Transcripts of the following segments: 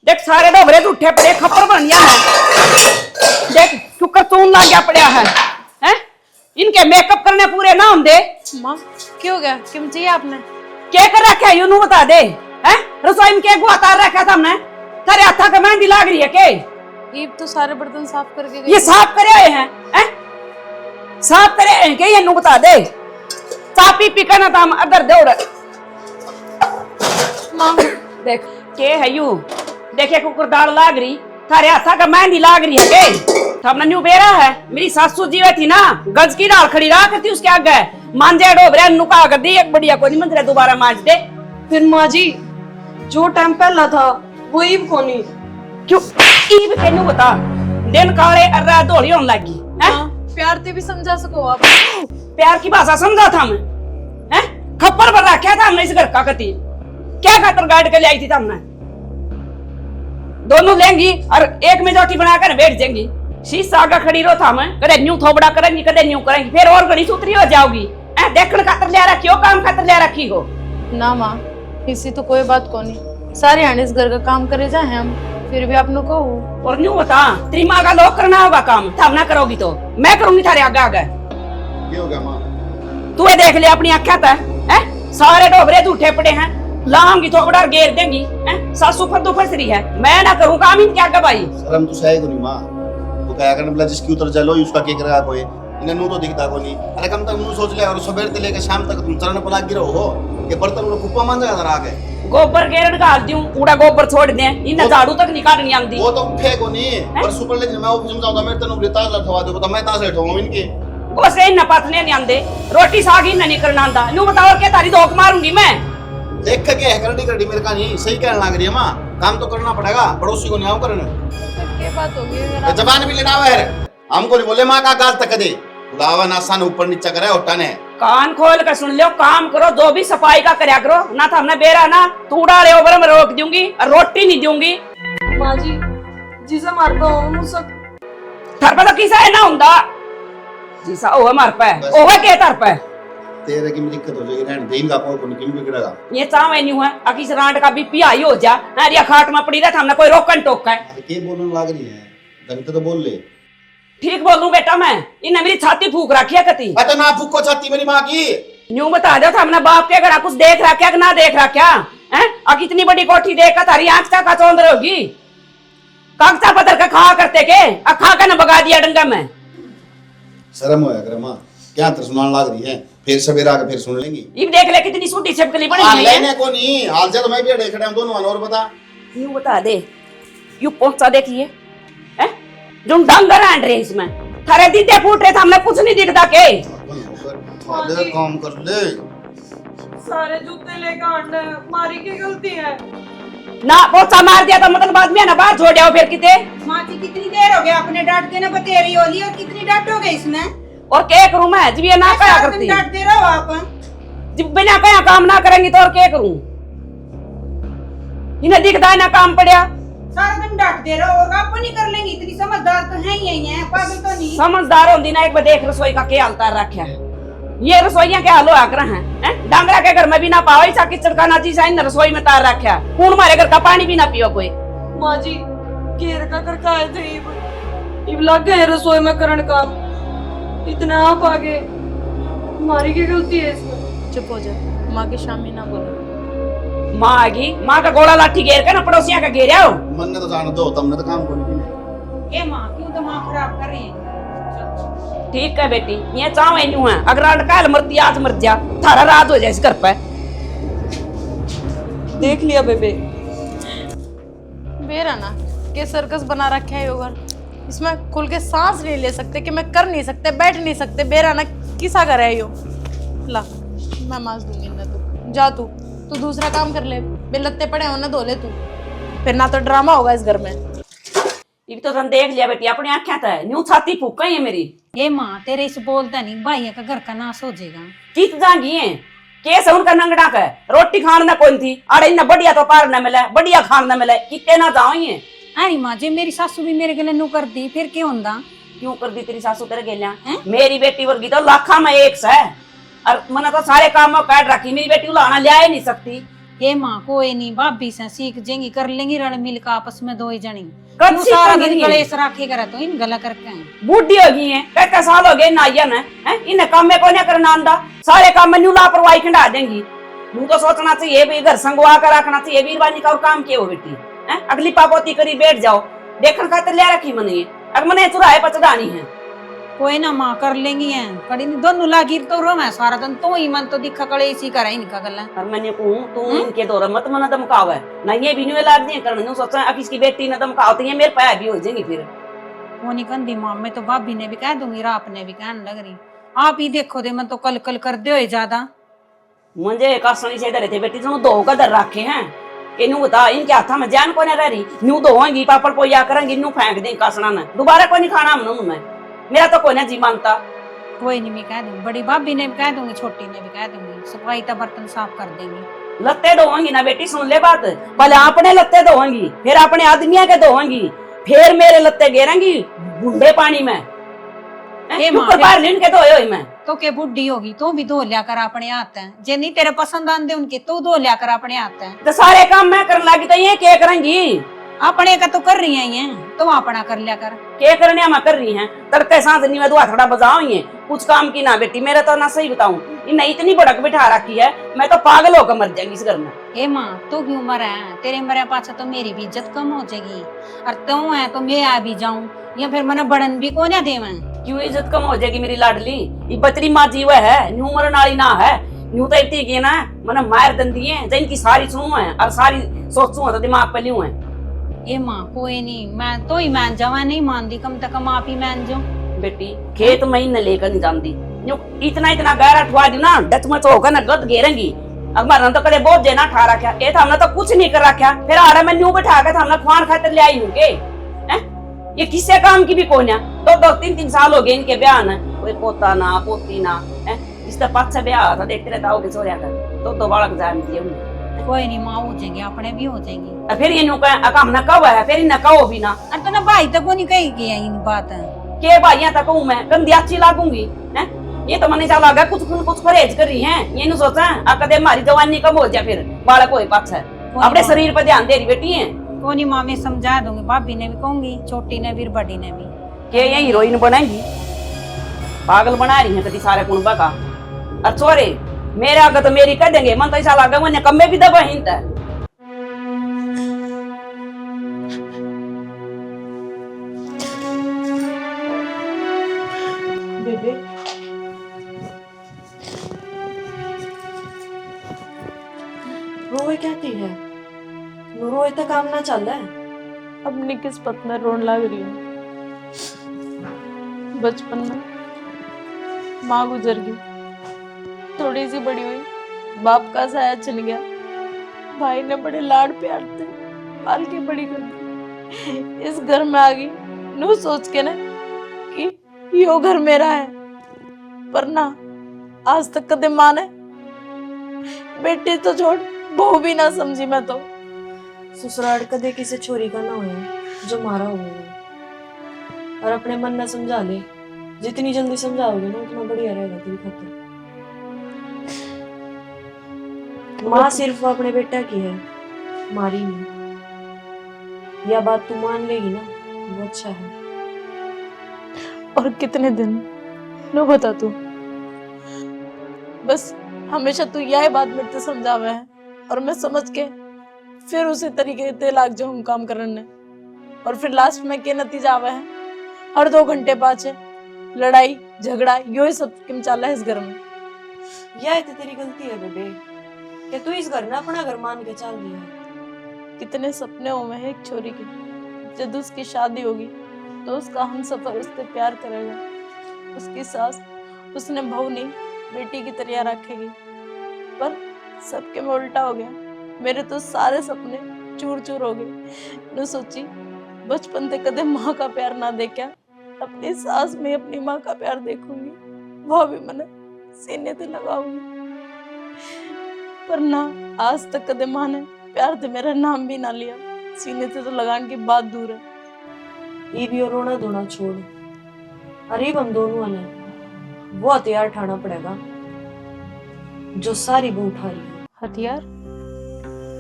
देख सारे डोबरे उठे पड़े खप्पर बन गया है। देख शुक्र तून ला गया पड़ा है हैं? इनके मेकअप करने पूरे ना होंगे। माँ क्यों गया, क्यों चाहिए आपने? क्या कर रखा है यूं बता दे हैं? रसोई में क्या गुआतार रखा था हमने? तेरे हाथा का मेहंदी लाग रही है के? ईब तो सारे बर्तन साफ करके गई। ये साफ करे आए हैं हैं? साफ करे हैं के? ये नु बता दे। चापी पीका ना ताम अदर दौड़। माँ देख के है यू देखे कुकर दाल लाग रही थारे हाथा का मेहंदी लाग रही है के? हमने न्यू बेरा है मेरी सासू जी थी ना गज की दाल खड़ी रहा करती उसके आगे मांझे डोबरे नुका कर दी एक बढ़िया कोई मंदिर दोबारा मांझ दे। फिर माँ जी जो टाइम पहला था वो ईब कोनी क्यों ईब केनू बता दिन काले अर्रा धोली होने लगी हैं? प्यार से भी समझा सको आप। प्यार की भाषा समझा था मैं हैं? खप्पर पर रखा था हमने इस घर का कती क्या खातर गाड़ के ले आई थी हमने? दोनों लेंगी और एक में जोटी बनाकर बैठ जाएंगी। शीशा आगा खड़ी रो था मैं कदे न्यू थोबड़ा करेंगी कदे न्यू करेंगी फिर और गड़ी सूत्री हो जाओगी। देखने खातर ले रखी हो काम खातर ले रखी हो ना माँ इसी तो कोई बात को नहीं सारे आने इस घर का काम करे जाए हम फिर भी आपने को और न्यू बता तेरी माँ का लोग करना होगा काम तब ना करोगी तो मैं करूंगी थारे आगे आगे। क्या हो गया माँ? तू ये देख ले अपनी आँखें तक हैं? सारे डोबरे झूठे पड़े हैं लाऊंगी थोबड़ा घेर देंगी हैं? सासू फद्दू फंस रही है मैं ना करूँ काम इनके आगे भाई। शर्म तो सही को नहीं माँ तो क्या करने बोला जिसकी उतर चलो उसका क्या करेगा कोई इन्हें नू तो दिखता को नहीं। अरे कम तक नू सोच ले और सवेरे से लेकर शाम तक तुम चरण पलाक गिरो हो ये बर्तन लोग कुप्पा मान जाएगा जरा आगे गोबर गेरन डाल दूं कूड़ा गोबर छोड़ दे इन्हें झाड़ू तक निकाल नहीं आती। वो तो उठे को नहीं और सुपर लेकिन मैं ऑफिस में जाऊंगा मेरे तनु रेता लटवा दो तो मैं तास बैठूंगा इनके वो से इन पथने नहीं आंदे रोटी साग ही नहीं करना आंदा न्यू बताओ क्या तारी धोख मारूंगी मैं। देख के है करडी करडी मेरे का नहीं सही कहने लग रही है माँ काम तो करना पड़ेगा पड़ोसी को नहीं आओ करने क्या बात होगी जबान भी लेना है हमको नहीं बोले माँ का गाल तक दे बुलावा नासान ऊपर नीचा करे उठाने कान खोल कर सुन लो काम करो जो भी सफाई का करया करो ना था हमने बेरा ना तू डाले ओवर में रोक दूंगी और रोटी नहीं दूंगी। माँ जी जिसे मार पाऊँ सब थर पे तो किसा है ना हुंदा जिसा ओ हमार पे ओ है के थर पे तेरे की दिक्कत हो जाएगी रहने देन का को निकल बिगड़ेगा ये चावे नहीं है अकिस रांड का बीपी हाई हो जा अरे खाट में पड़ी रहता हमने कोई रोकन टोका है। अरे के बोलने लग रही है ढंग तो बोल ले ठीक बोलूं बेटा मैं इन्हें मेरी छाती फूक रखी है कती अच्छा ना फूको छाती मेरी माँ की न्यू बता दो था हमने बाप के घर कुछ देख रखा कि ना देख रखा हैं? और कितनी बड़ी कोठी देख कर तारी आंख का चौंध होगी कागजा पत्थर का खा करते के खा कर न बगा दिया डंगा में। शर्म होया करे माँ क्या तर सुनाने लग रही है फिर सवेरा के फिर सुन लेंगी ये देख ले कितनी सूटी छिपकली बनी हुई है। लेने को नहीं हाल जा तो मैं भी अड़े खड़े हम दोनों और बता न्यू बता दे यू पहुंचा देखिए हैं जो डंगर आंड रहे इसमें थारे दीदे फूट रहे थे हमने कुछ नहीं दिखता के दे काम कर ले सारे जूते लेकर आंडे मारी की गलती है। ना पोछा मार दिया तो मतलब बाद में ना बाहर छोड़ जाओ फिर किते। माँ जी कितनी देर हो गया अपने डांट के ना बतेरी होली और कितनी डांटोगे इसमें और क्या करूं मैं जब ये ना कया करती डांट दे रहे हो आप जब बिना कया काम ना करेंगी तो और क्या करूं इन्हें दिखता है ना काम पड़या सारा दिन डांट दे रहे हो और आप नहीं कर लेंगे इतनी समझदार तो है ही है पागल तो नहीं। समझदार होंदी ना एक बार देख रसोई का क्या हालत रखा है ये रसोइया क्या हालो आकर हैं डांगरा के घर में भी ना पाओ ऐसा किचड़ का ना जी साइन रसोई में तार रखा कौन मारे घर का पानी भी ना पियो कोई। माँ जी घेर का कर खाए थे इब लग गए रसोई में करण का इतना आप आगे मारी की गलती है इसमें। चुप हो जा माँ के शामी ना बोलो। माँ आगी माँ का गोला लाठी घेर के ना पड़ोसिया का घेरिया हो मन ने तो जान दो तुमने तो काम को नहीं ये माँ क्यों दिमाग खराब कर रही है। ठीक है बेटी ये चावे न्यू है अगर अटकाल मरती आज मर जा थारा रात हो जाए इस घर पे। देख लिया बेबे बेरा ना के सर्कस बना रखे है योगर इसमें खुल के सांस नहीं ले सकते कि मैं कर नहीं सकते बैठ नहीं सकते बेरा ना किसा कर रहे हो ला मैं मांस दूंगी ना तू जा तू दूसरा काम कर ले बेलत्ते पड़े हो ना धो ले तू फिर ना तो ड्रामा होगा इस घर में। ये तो तुम देख लिया बेटी अपनी आँखें तो है न्यू छाती फूक गई है मेरी। ये माँ तेरे इस बोलता नहीं भाई का घर का नाश हो जाएगा कित जागी है कैसे उनका नंगड़ा का रोटी खाने ना कौन थी अरे इन्ना बढ़िया तो पार न मिले बढ़िया खान न मिले कितने ना जाओ ये अरे माँ जी मेरी सासू भी मेरे गले नू कर दी फिर क्यों होंदा क्यों कर दी तेरी सासू तेरे गेलिया मेरी बेटी वर्गी तो लाखा में एक है और मैंने तो सारे काम में काट रखी, मेरी बेटी उलाना ले ही नहीं सकती। हे माँ कोई नहीं, भाभी से सीख जाएंगी, कर लेंगी रण मिल का आपस में दो ही जनी। कब तू सारा दिन सीखेंगी? कलेश रखे करे तो इन गला करके बूढ़ी हो गई है, कितने साल हो गए नाइया ने, इन काम में कोई ना करना आंदा, सारे काम में न्यू लापरवाही खंडा देंगी। मुझे तो सोचना चाहिए भी घर संगवा कर रखना चाहिए, वीरवानी का और काम किए हो बेटी, अगली पापोती करी बैठ जाओ, देखने खातिर ले रखी मने, अब मने चुराए पचदानी है। कोई ना माँ कर लेंगी हैं, कड़ी नहीं दोनों लागी तो रो मैं सारा दिन तो ही मन तो दिखा कले इसी करे इनका गला। और मैंने कहूँ तू इनके दौर मत मना धमकाव है ना, ये भी नहीं लाग दिए करने नु सोचा अब इसकी बेटी ना धमकावती है, मेरे पाया भी हो जाएंगी फिर। वो नहीं कंदी माँ, मैं तो भाभी ने भी कह दूंगी, राप ने भी कहने लग रही, आप ही देखो दे, मैं तो कल कल कर दे ज्यादा। मुझे कसनी से इधर थे बेटी, तुम दो कदर रखे हैं कि नू बता इनके हाथा में जान को रह रही, न्यू धोएंगी पापड़ पोया करेंगी, नू फेंक देंगी कसना ने, दोबारा कोई नहीं खाना हमने मैं, मेरा तो कोई ना जी मानता। कोई नहीं मैं कह दूंगी, बड़ी भाभी ने भी कह दूंगी, छोटी ने भी कह दूंगी, सफाई का बर्तन साफ कर देंगी। लत्ते धोएंगी ना बेटी, सुन ले बात, पहले अपने लत्ते धोएंगी, फिर अपने आदमियों के धोएंगी, फिर मेरे लत्ते गेरेंगी बूढ़े पानी में। बाहर लिन के धोए हुई मैं तो के बुढ़ी होगी तो भी धो लिया कर अपने हाथ है, जे नहीं तेरे पसंद आंदे उनके तो धो लिया कर अपने हाथ है। तो सारे काम मैं करने लगी तो ये क्या करेंगी? अपने का तो कर रही है ये, तो अपना कर लिया कर। क्या करने हम कर रही हैं? तड़के सांस नहीं मैं दुआ थोड़ा बजाओ, ये कुछ काम की ना बेटी, मेरा तो ना सही बताऊं, इन्हें इतनी भड़क बिठा रखी है, मैं तो पागल होकर मर जाएंगी इस घर में। ए माँ तू क्यों मरा है, तेरे मरे पाछा तो मेरी भी इज्जत कम हो जाएगी, और तू है तो मैं आ भी जाऊं, या फिर मैंने बड़न भी को ना देवे। क्यों इज्जत कम हो जाएगी मेरी लाडली? ये बचरी माँ जीव है, न्यू मरन वाली ना है, न्यू तो इतनी की ना मैंने मार दंदी है, जिनकी सारी सुनू है और सारी सोचू है तो दिमाग पे लियो है। ए माँ कोई नहीं, मैं तो ही मान जावा, नहीं मानती कम से कम आप ही मान जाओ। बेटी खेत में ही न लेकर नहीं जानती, इतना इतना गहरा ठुआ दी ना डच मच होकर ना गद घेरेंगी। अखबार तो कदे बहुत जेना ठा रखा, ये हमने तो कुछ नहीं कर रखा, फिर आड़े में न्यू बैठा के हमने खुआन खातिर ले आई हूँ के, ये किससे काम की भी कोई ना, तो 2-3 साल हो गए इनके ब्याह न, कोई पोता ना पोती ना, इसका 5-6 ब्याह था, देखते रहता होगे सोया कर, तो बालक जान दिए उन्हें। कोई नहीं माँ हो जाएंगे, अपने भी हो जाएंगे। फिर ये काम न कहो है, फिर न कहो भी ना, अरे तो ना भाई तक को नहीं कही गया इन बात है के भाइयां तक हूँ मैं गंदी अच्छी लागूंगी, हैं? ये तो मैंने चला गया कुछ परहेज कर रही है, ये नहीं सोचा कदे हमारी जवानी कम हो जाए, फिर बालक हो पास है, अपने शरीर पर ध्यान दे रही बेटी है। कोई नहीं माँ मैं समझा दूंगी, भाभी ने भी कहूंगी, छोटी ने भी बड़ी ने भी। के ये हीरोइन बनाएंगी, पागल बना रही है कभी सारे कुनबा का। और छोरे मेरे आगे तो मेरी कह देंगे, मन तो ऐसा लगा मैंने कम भी दबा हिंत है। बेबे रोए कहती है, रोए तो काम ना चल रहा है। अपनी किस्मत में रोन लग रही हूँ। बचपन में माँ गुजर गई, थोड़ी सी बड़ी हुई, बाप का साया छिन गया, भाई ने बड़े लाड प्यार से पाल के बड़ी कर दी। इस घर में आ गई नू सोच के ना कि यो घर मेरा है, पर ना आज तक कदे माँ ने बेटी तो छोड़ बहू भी ना समझी। मैं तो ससुराल कदे किसी छोरी का ना होए जो मारा हुआ, और अपने मन में समझा ले, जितनी जल्दी समझाओगे ना उतना बढ़िया रहेगा तेरी खातिर। माँ सिर्फ अपने बेटा की है, मारी नहीं। यह बात तू मान लेगी ना वो अच्छा है। और कितने दिन नो बता तू, बस हमेशा तू यह बात मेरे से समझावे है, और मैं समझ के फिर उसी तरीके से लाग जाऊं काम करने, और फिर लास्ट में के नतीजा आवे है हर 2 घंटे पाछे लड़ाई झगड़ा, यो ही सब किम चल है इस घर में। यह तो तेरी गलती है बेबे कि तू इस घर ना अपना घर मान के चल रही है। कितने सपने हुए हैं एक छोरी के, जब उसकी शादी होगी तो उसका हम सफर उससे प्यार करेगा, उसकी सास उसने बहू नहीं बेटी की तरह रखेगी, पर सबके में उल्टा हो गया। मेरे तो सारे सपने चूर चूर हो गए। न सोची बचपन से कदे माँ का प्यार ना देखा, अपनी सास में अपनी माँ का प्यार देखूंगी, वह भी मैंने सीने से लगाऊंगी, पर ना आज तक कदे माँ ने प्यार से मेरा नाम भी ना लिया। सीने से तो लगाने की बात दूर है। ये भी और रोना धोना छोड़, अरे हम दोनों वाले वो हथियार उठाना पड़ेगा। जो सारी बहू उठा रही है। हथियार?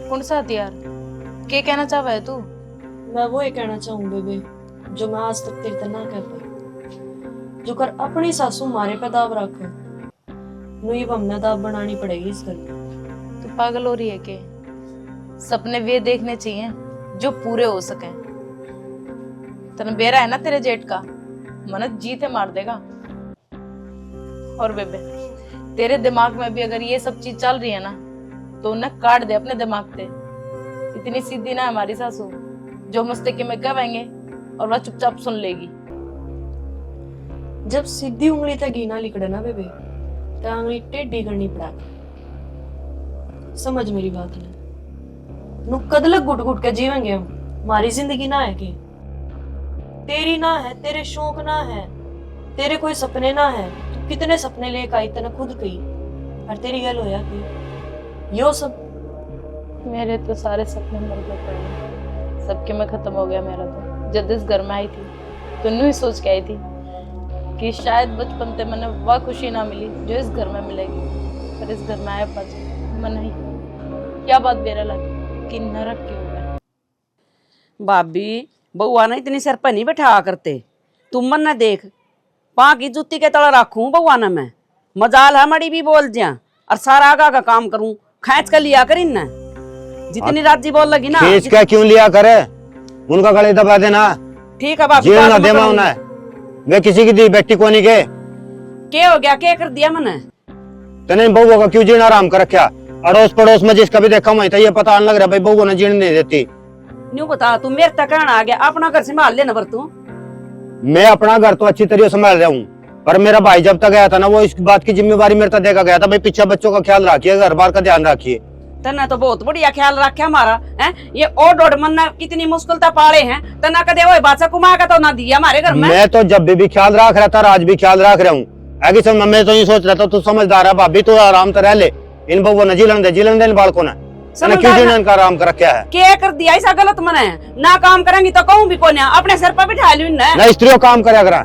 कौन सा हथियार? क्या कहना चाह रहा है तू? मैं वो ही कहना चाहूँ बेबे जो मैं आज तक तेरे ना कर पाई, जो कर अपनी सासू मारे पे दाव रखे नुई हमने दाव बनानी पड़ेगी इस घर में। तू पागल हो रही है के? सपने वे देखने चाहिए जो पूरे हो सके। तने बेरा है ना तेरे जेठ का, मन जीते मार देगा। और बेबे तेरे दिमाग में भी अगर ये सब चीज चल रही है ना तो उन्हें काट दे अपने दिमाग से। इतनी सीधी ना हमारी सासू, जो मुस्तकी में कहेंगे और वह चुपचाप सुन लेगी। जब सीधी उंगली तक घी ना लिकड़े ना बेबे तो उंगली टेढ़ी करनी पड़ा। समझ मेरी बात है, नु कदलक घुट घुट के जीवेंगे हम, हमारी जिंदगी ना है कि तेरी ना है, तेरे शौक ना है, तेरे कोई सपने ना है। तू कितने सपने लेकर आई तने खुद कही, और तेरी गल होया कि यो सब। मेरे तो सारे सपने मर गए पड़े, सबके में खत्म हो गया मेरा। तो जब इस घर में आई थी तो न्यू ही सोच के आई थी कि शायद बचपन से मैंने वह खुशी ना मिली जो इस घर में मिलेगी, पर इस घर में आए पाच मन नहीं। क्या बात बेरा लगी कि नरक क्यों हो गया। भाभी बउआ ना इतनी सर पर नहीं बैठा करते, तुम मन ना देख पा की जुत्ती के तला रखूं बउआ ना मैं मजाल है मड़ी भी बोल दिया और सारा आगा का काम करूं खींच कर लिया कर इन जितनी राजी बोल लगी ना खींच के क्यों लिया करे, उनका गले दबा देना। ठीक है भाभी जेल ना बात दे मत माउना करो। है वे किसी की दी बेटी को नहीं के क्या हो गया, क्या कर दिया मैंने? तने बहू का क्यों जीना आराम कर रखा। अड़ोस पड़ोस में जिसका भी देखा वही था ये पता लग रहा भाई बहू ने जीने नहीं देती। न्यू बता तू मेरे तक कहना आ गया, अपना घर संभाल लेना पर तू। मैं अपना घर तो अच्छी तरह संभाल रहा हूँ, पर मेरा भाई जब तक गया था ना वो इस बात की जिम्मेवारी मेरे तक देकर गया था भाई पीछे बच्चों का ख्याल रखिए, घर बार का ध्यान रखिए। तना तो बहुत बढ़िया ख्याल रखा हमारा है। ये और डोड मन ने कितनी मुश्किलता पाले हैं, तना कदे वो बादशाह कुमार का तो ना दिया हमारे घर में। मैं तो जब भी ख्याल रख रहा था आज भी ख्याल रख रहा हूँ। आगे समय मैं तो ये सोच रहा था तू समझदार है भाभी, तू आराम तो रह ले, इन बहू ने जीलन दे इन बालकों ने क्यों जीना इनका आराम कर रखा है। क्या कर दिया ऐसा गलत मने ना काम करेंगी तो कहूँ भी कौन है, अपने सर पर बिठा लू ना स्त्रियों काम करया करा।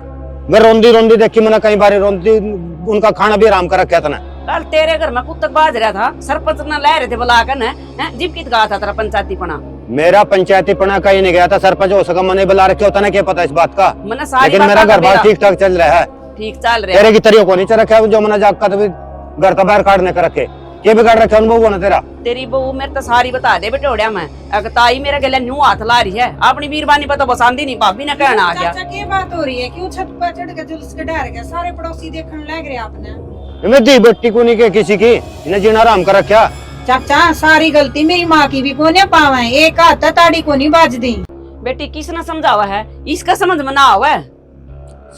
मैं रोंदी रोंदी देखी मैंने कई बार रोंदी, उनका खाना भी आराम कर रखा था ना। कल तेरे घर में कुत्तक बाज रहा था, सरपंच ने ला रहे थे बुलाकर न जिप कित कहा था तेरा पंचायती पना। मेरा पंचायती पना कहीं नहीं गया था, सरपंच हो सका मैंने बुला रखे होता ना, क्या पता इस बात का। मैंने सारी लेकिन मेरा घर बार ठीक ठाक चल रहा है, ठीक चल रहा है। तेरे की तरियों को नहीं चल रखा जो मैंने जाग का घर का बाहर काटने कर रखे के बिगाड़ रखे उन बहू ने तेरा। तेरी बहू मेरे तो सारी बता दे बेटोड़िया मैं अगर ताई मेरे गले न्यू हाथ ला रही है अपनी वीरबानी पर तो बसांदी नहीं, भाभी ने कहना आ गया। चाचा की बात हो रही है, क्यों छत पर चढ़ के जुलूस के डर गया, सारे पड़ोसी देखने लग रहे आपने। मैं दी बेटी को नहीं के किसी की, इन्हें जीना आराम कर रखा। चाचा सारी गलती मेरी माँ की भी कोने पावा है, एक हाथ ताड़ी को नहीं बाज दी। बेटी किसने समझावा है, इसका समझ में ना आवा है।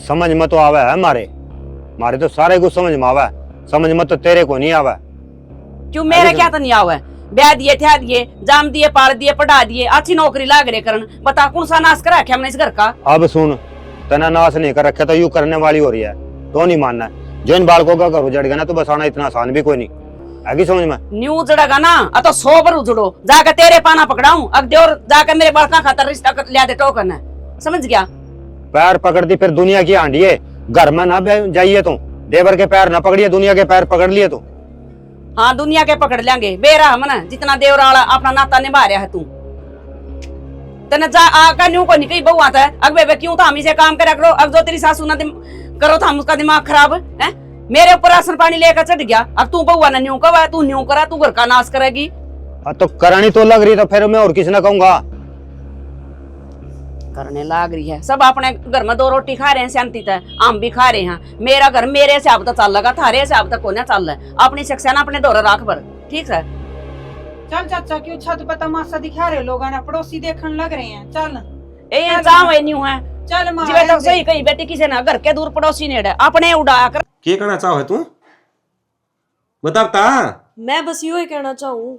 समझ में तो आवा है मारे तो सारे को समझ में आवा है, समझ में तो तेरे को नहीं आवा। क्यों मेरा क्या तो नहीं आवा है? ब्याह दिए थे दिए, जाम दिए, पाल दिए, पढ़ा दिए, अच्छी नौकरी लाग रहे करन, बता कौन सा नाश करा रखा हमने इस घर का। अब सुन, तना नाश नहीं कर रखा तो यू करने वाली हो रही है तो नहीं मानना है। जो इन बालकों का घर उजड़ गया ना तो बसाना इतना आसान भी कोई नहीं, आगे समझ में। न्यू उजड़ेगा ना तो 100 बार उजड़ो, जाकर तेरे पाना पकड़ाऊं अब और जाकर मेरे बड़का खाता रिश्ता कर लिया दे टोकन है, समझ गया। पैर पकड़ दी फिर दुनिया की आंधी है, घर में ना जाइए तुम, देवर के पैर न पकड़िए, दुनिया के पैर पकड़ लिए तुम। हाँ दुनिया के पकड़ लेंगे, बेरा हमने जितना देवर वाला अपना नाता निभा रहा है तू। तने जा आका न्यू को निकई बहु आता है, अगबे बे क्यों तो हम इसे काम करे करो, अब जो तेरी सासू ना करो तो हम उसका दिमाग खराब है। मेरे ऊपर राशन पानी लेकर चढ़ गया, अब तू बहुआ ने न्यू कवा, तू न्यू करा, तू घर का नाश करेगी। तो करनी तो लग रही तो फिर मैं और किसी ने कहूंगा करने लाग रही है। सब अपने घर में 2 रोटी खा रहे हैं शांति तक, हम भी खा रहे हैं। मेरा घर मेरे हिसाब तक चल लगा, थारे हिसाब तक कोने चल रहा। अपनी शिक्षा ना अपने दौरे राख पर, ठीक है। चल चाचा क्यों छत पर तमाशा दिखा रहे लोग ना, पड़ोसी देखने लग रहे हैं। चल ए जाओ ए न्यू है, चल जीवे तो सही कही बेटी, किसी ना घर के दूर पड़ोसी नेड़े अपने उड़ा कर। क्या कहना चाहो तू बता। मैं बस यो ही कहना चाहूँ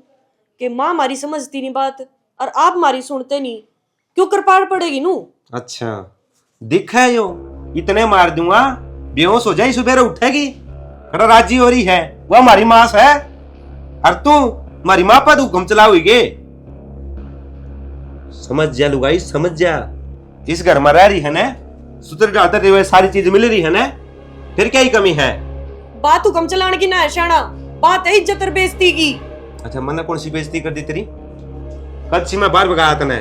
कि माँ हमारी समझती नहीं बात और आप हमारी सुनते नहीं, क्यों कर पार पड़ेगी नू। अच्छा दिखा यो इतने मार दूंगा बेहोश हो जाए, सुबह उठेगी खड़ा राजी हो रही है, वो हमारी माँ है और तू हमारी माँ पर हुक्म चलाओगी के। समझ जा लुगाई, समझ जा, इस घर में रह रही है ना, सुतर डालते रहे सारी चीज मिल रही है ना, फिर क्या ही कमी है। बात हुक्म चलाने की ना है शाना, बात है इज्जत और बेइज्जती की। अच्छा मैंने कौन सी बेइज्जती कर दी तेरी? कच्ची में बाहर भगाया तने,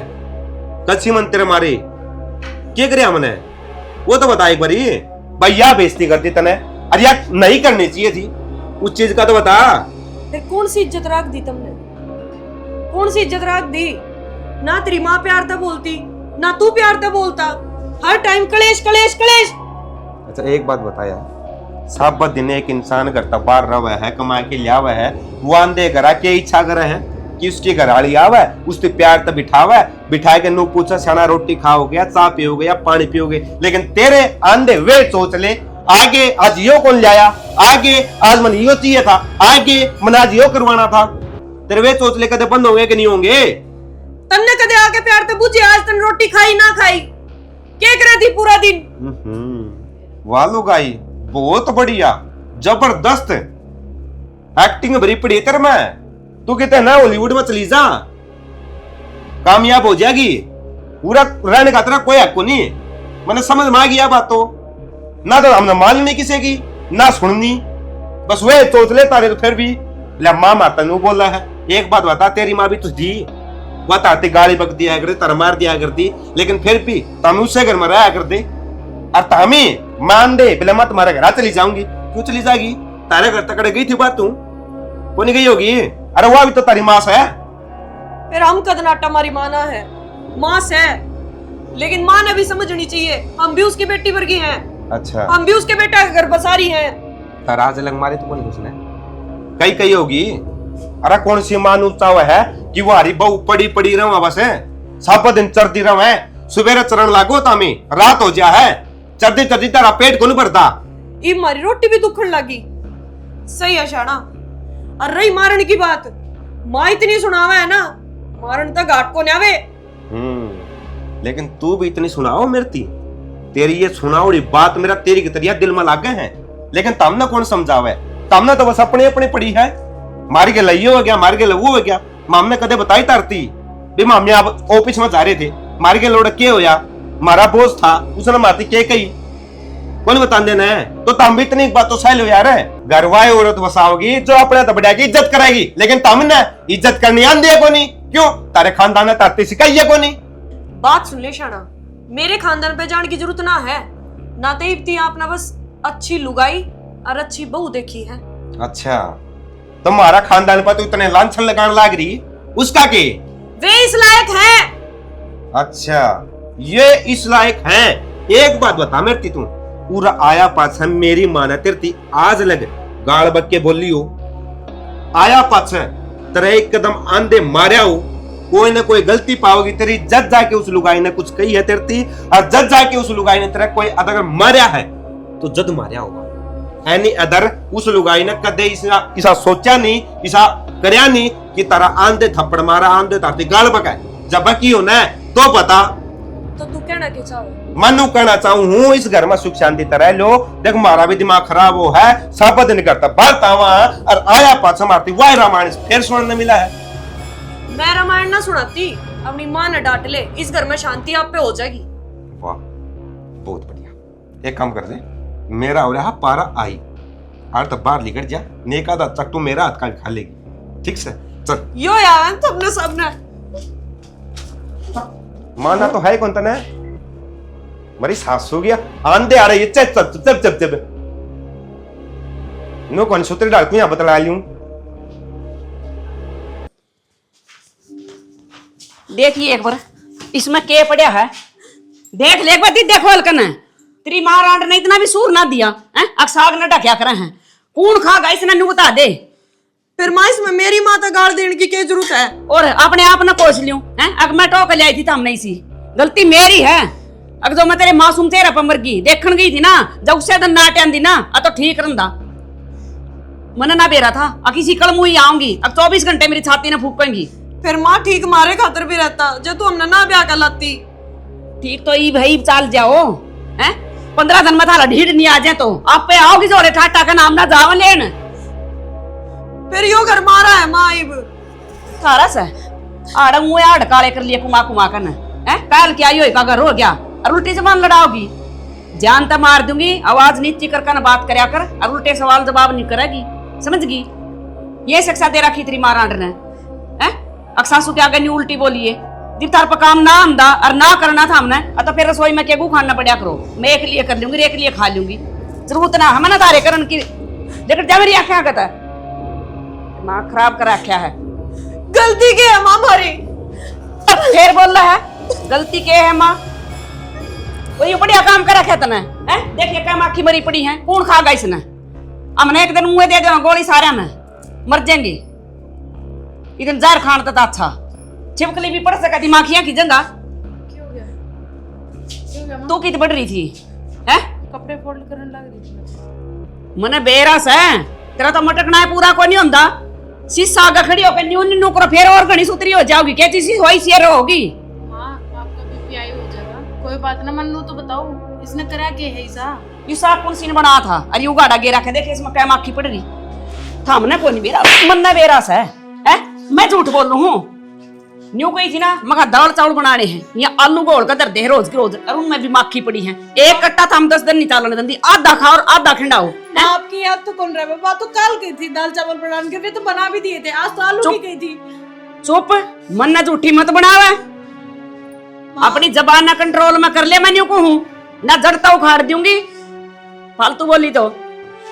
कच्ची मन तेरे मारे क्या करे मैंने वो तो बता एक बारी। भैया बेइज्जती कर दी तने, अरे यार नहीं करनी चाहिए थी उस चीज का तो बता। फिर कौन सी इज्जत रख दी तुमने? कौन सी इज्जत रख दी? ना तेरी माँ प्यार था बोलती, ना तू प्यार था बोलता, हर टाइम कलेश कलेश कलेश। अच्छा एक बात बताया, सब दिन एक इंसान घर तक बाहर रहा है, कमा के लिया हुआ है, वो आंधे करा के इच्छा करे है कि उसकी घराड़ी आवा है, उससे प्यार तक बिठावा है, बिठा के नो पूछा सना रोटी खाओगे या चाय पियोगे या पानी पियोगे। लेकिन तेरे आंधे वे सोच ले आगे आज यो कौन लाया, आगे आज मन यो चाहिए था, आगे मन आज यो करवाना था। तेरे वे सोच ले कदे बंद होंगे कि नहीं होंगे? तन्ने कदे आके प्यार ते बुझे, आज तन रोटी खाई ना खाई क्या करे थी पूरा दिन? वालो गाई बहुत बढ़िया जबरदस्त एक्टिंग भरी पड़ी तेरे में। तू कहते ना हॉलीवुड में चली जा, कामयाब हो जाएगी। पूरा रहने का तेरा कोई हक नहीं। मैंने समझ में आ गया बात तो, ना तो हमने माननी किसी की ना सुननी, बस वे सोच ले तारे। तो फिर भी माँ माता ने बोला है। एक बात बता, तेरी माँ भी तो थी, वह ताते गाली बक दिया करती, तर मार दिया करती, लेकिन फिर भी तम उससे घर में रहा करते। और तमी मान दे बिना मैं तुम्हारे घर चली जाऊंगी। क्यों चली जाएगी? तारे घर तक गई थी बात, तू को नहीं गई होगी? अरे वो भी तो तारी माँ है। फिर हम कदनाटा हमारी माना है, माँ से, लेकिन माँ ने भी समझनी चाहिए हम भी उसकी बेटी वर्गी हैं। अच्छा हम भी उसके बेटा के घर बसारी हैं। तराज लग मारे तो कौन उसने कई कई होगी। अरे कौन सी मानवता है कि वो हरी बहू पड़ी पड़ी रहा बस है, सब दिन चरती रहा है, सुबह चरण लागो तामी रात हो जा है, चरती चरती तेरा पेट को नहीं भरता। ये हमारी रोटी भी दुखन लगी। सही है शाना। और रही मारन की बात, माँ इतनी सुनावा है ना, मारन तक घाट को न्यावे। लेकिन तू भी इतनी सुनाओ मेरी, तेरी ये सुनाओड़ी बात मेरा तेरी की तरिया दिल में लाग गए हैं, लेकिन तमने कौन समझावे? तमने तो बस अपने अपने पड़ी है। मार के लइयो हो गया, मार के लवू हो गया। माम ने कदे बताई तरती भी मामी आप ऑफिस में जा रहे थे, मार के लोड़ के होया, मारा बोझ था, उसने मारती के कही कौन बता देना है? तो तम भी इतनी बात तो सह लो यार। घरवाए औरत बसाओगी जो अपने तबड़िया की इज्जत करेगी, लेकिन तम ने इज्जत करनी आंदी है को नहीं? क्यों तारे खानदान ने तरती सिखाई है को नहीं? बात सुन ले शाना, मेरे खानदान पे जाने की जरूरत ना है, ना तो इतनी आपने बस अच्छी लुगाई और अच्छी बहू देखी है। अच्छा तुम्हारा खानदान पर तो इतने लांछन लगाने लाग रही, उसका के? वे इस लायक है। अच्छा ये इस लायक है। एक बात बता मेरी, तू पूरा आया पाछा मेरी माना तेरती आज लग गाल बक के बोली हो, आया पाछा तेरे एक कदम आंधे मारिया हो, कोई ना कोई गलती पाओगी तेरी, जज जाके उस लुगाई ने कुछ कही है तेरती, और जज जाके उस लुगाई ने तेरा कोई अगर मारिया है तो जद मारिया होगा। एनी अदर उस लुगाई ने कदे इसा सोचा नहीं, इसा करया नहीं कि तारा आंधे थप्पड़ मारा, आंधे तारती गाल बकाए। जब बकी हो ना तो पता। तो तू कहना क्या चाहो? मनु कहना चाहूं हूँ इस घर में सुख शांति तरह लो। देख मारा भी दिमाग खराब हो है, सब दिन करता बढ़ता वहां और आया पाछा मारती वही रामायण फिर सुनने मिला है। मैं रामायण ना सुनाती, अपनी माँ ने डांट ले, इस घर में शांति आप पे हो जाएगी। वाह बहुत बढ़िया। एक काम कर दे, मेरा हो रहा पारा आई और तब बाहर निकल जा, नेका दा तक तू मेरा हाथ का खा लेगी, ठीक से? चल यो यार तुमने सबने माना तो है कौन तने? मेरी सास हो गया आंधे आ रही है, चप चप चप चप चप नो कौन सूत्र डाल यहां बतला लूं। देखिए एक बार इसमें के पड़ा है, देख ले एक बार देखो हल्कन है। तेरी माँ रांड ने इतना भी सूर ना दिया है, अक्साग न ढक्या करे हैं, कौन खागा इसने नु बता दे। फिर माँ इसमें मेरी माँ तक गाड़ देने की क्या जरूरत है? और अपने आप न कोच लियो हैं, अग मैं टोक लाई थी तम नहीं सी, गलती मेरी है। अग जो मैं तेरे मासूम तेरा पर मर गई देखन गई थी ना, जब उससे दिन नाट्यान दी ना तो ठीक रंदा मन ना बेरा था, किसी कल मुही आऊंगी, अब 24 घंटे मेरी छाती न फूकेंगी। फिर माँ ठीक मारे खातर भी रहता, जो तू हमने ना ब्याह कर लाती। ठीक तो ई भाई चाल जाओ हैं, 15 दिन में थारा ढीठ नहीं आ जाए तो आप पे आओगी जोड़े ठाटा का नाम ना जाव लेन। फिर यो घर मारा है माँ इब सारा से आड़ मुँह आड़ काले कर लिए कुमा कुमा कर हैं, काल क्या यो का घर हो गया और उल्टी जबान लड़ाओगी, जान तो मार दूंगी, आवाज नीची कर बात करया कर और उल्टे सवाल जवाब नहीं करेगी, समझ गई? ये शिक्षा दे रखी तेरी मारांड ने हैं? अक्सासू के आगे नी उल्टी बोलिए जब तार पर काम ना आमदा और ना करना था हमने तो फिर रसोई में केगू खाना पड़ा करो। मैं एक लिए कर लूंगी, एक लिए खा लूंगी, जरूरत ना हमें ना तारे करन की। लेकिन जा मेरी आंखें कहता है दिमाग खराब कर रखा है। गलती की है माँ हमारी। फिर बोल रहा है गलती के है माँ? वही बढ़िया काम कर रखा तने हैं? देखिए क्या आखी मरी पड़ी है, कौन खागा इसने? हमने एक दिन मुंह दे देना गोली सारे में मर जाएंगे। इधर जार खान तथा अच्छा छिपकली भी पड़ सका दिमागियां की जंगा। क्यों गया? क्यों गया माँ? तू कित बढ़ रही थी हैं? कपड़े फोल्ड करने लग रही थी। मने बेरस है तेरा तो मटकना है पूरा को नहीं होता। शीशा आगे खड़ी होकर न्यू न्यू करो फिर और घनी सुतरी हो जाओगी। क्या चीज होई शेर होगी? माँ आपका बीपी हाई हो जाएगा। कोई बात ना मन्नू तो बताओ इसने करा के है ऐसा? ये साफ कौन सीन बना था? अरे यू गाड़ा गे रखे देखे इसमें क्या माखी पड़ रही था। हमने कोई नहीं बेरा मन्ना बेरस है मैं झूठ बोल रहा हूँ। न्यू गई थी ना मखा दाल चावल बनाने हैं या आलू गोल का दर दे रोज की रोज और उनमें भी माखी पड़ी है। एक कट्टा था हम 10 दिन नहीं चालने देंदी, आधा खाओ और आधा खिंडाओ। आपकी याद तो कौन रहा है? बात तो काल गई थी दाल चावल बनाने के, तो बना भी दिए थे। आज तो आलू की गई थी। चुप मन ना झूठी मत बनावे। अपनी जबान ना कंट्रोल में कर ले। मैं न्यू को हूँ ना जड़ता उखाड़ दूंगी फालतू बोली तो।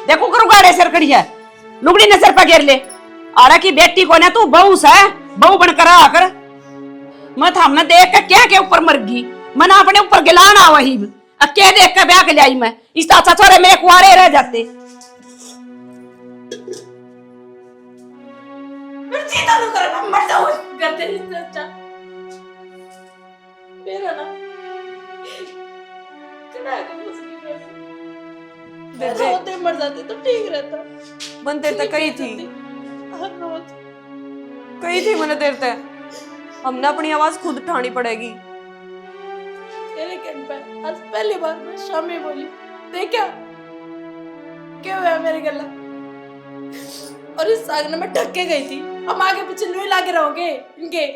देखो करू गाड़े सिर खड़ी है लुगड़ी ने सिर पर घेर ले। आरा की बेटी को ना तू बहू है बहू बनकर आकर मत हमने देख के क्या के ऊपर मर गई। मैंने अपने ऊपर गिलाना वही क्या देख के ब्याह के लाई मैं। इस अच्छा छोरे मेरे कुआरे रह जाते। मर जाओ करते रिश्ते अच्छा मेरा ना कड़ा के मुश्किल है। ऐसा होते मर जाते तो ठीक रहता। मन देर तक कही थी हर रोज मैंने देर तक हमने अपनी आवाज खुद उठानी पड़ेगी। तेरे कहने पे आज पहली बार मैं शामी बोली देखा क्या हुआ मेरे गला। और इस सागने में ढक के गई थी। हम आगे पीछे लुई लाके रहोगे इनके